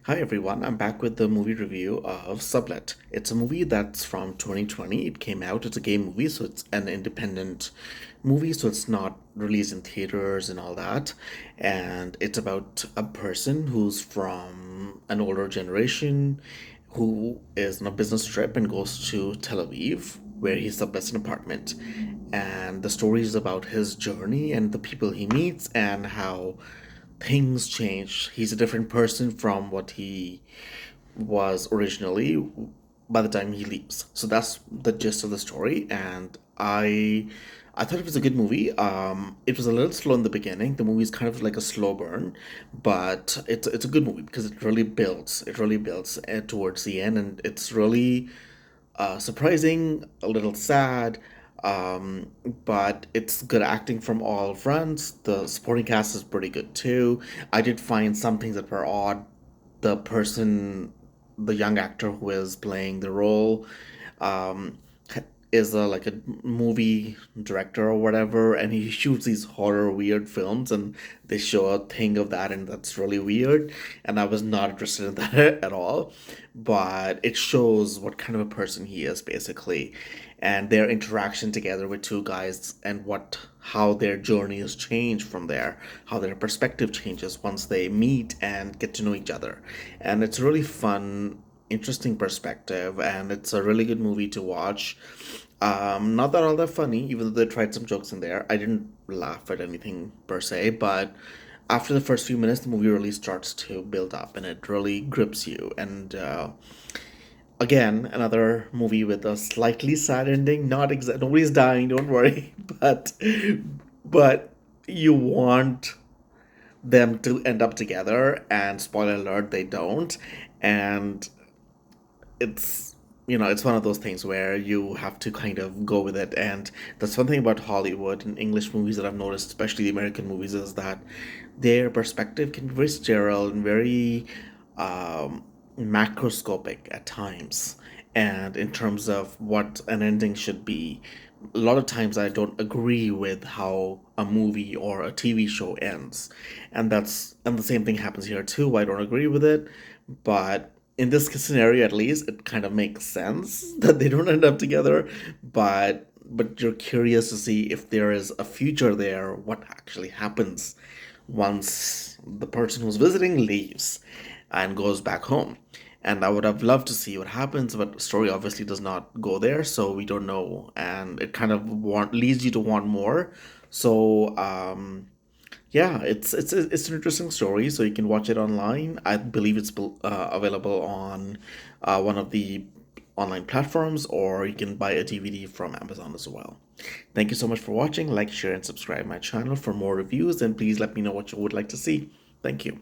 Hi everyone, I'm back with the movie review of Sublet. It's a movie that's from 2020. It came out, it's a gay movie, so it's an independent movie, so it's not released in theaters and all that. And it's about a person who's from an older generation who is on a business trip and goes to Tel Aviv, where he sublets an apartment. And the story is about his journey and the people he meets and how things change. He's a different person from what he was originally by the time he leaves. So that's the gist of the story, and I thought it was a good movie. It was a little slow in the beginning. The movie is kind of like a slow burn, but it's a good movie because it really builds. It really builds towards the end, and it's really surprising, a little sad, um, but it's good acting from all fronts. The supporting cast is pretty good too. I did find some things that were odd. The person, the young actor who is playing the role, um, is like a movie director or whatever, and he shoots these horror weird films, and they show a thing of that, and that's really weird. And I was not interested in that at all, but it shows what kind of a person he is basically, and their interaction together with two guys, and what how their journey has changed from there, how their perspective changes once they meet and get to know each other, and it's really fun, interesting perspective, and it's a really good movie to watch. Not that all that funny, even though they tried some jokes in there. I didn't laugh at anything per se, but after the first few minutes, the movie really starts to build up, and it really grips you. And again, another movie with a slightly sad ending. Not exact. Nobody's dying. Don't worry. But you want them to end up together, and spoiler alert, they don't. And it's it's one of those things where you have to kind of go with it. And that's one thing about Hollywood and English movies that I've noticed, especially the American movies, is that their perspective can be very sterile and very macroscopic at times, and in terms of what an ending should be. A lot of times I don't agree with how a movie or a TV show ends, and the same thing happens here too. I don't agree with it, but in this scenario, at least, it kind of makes sense that they don't end up together. But you're curious to see if there is a future there, what actually happens once the person who's visiting leaves and goes back home. And I would have loved to see what happens, but the story obviously does not go there, so we don't know, and it kind of leads you to want more. So yeah, it's an interesting story, so you can watch it online. I believe it's available on one of the online platforms, or you can buy a DVD from Amazon as well. Thank you so much for watching. Like, share, and subscribe my channel for more reviews, and please let me know what you would like to see. Thank you.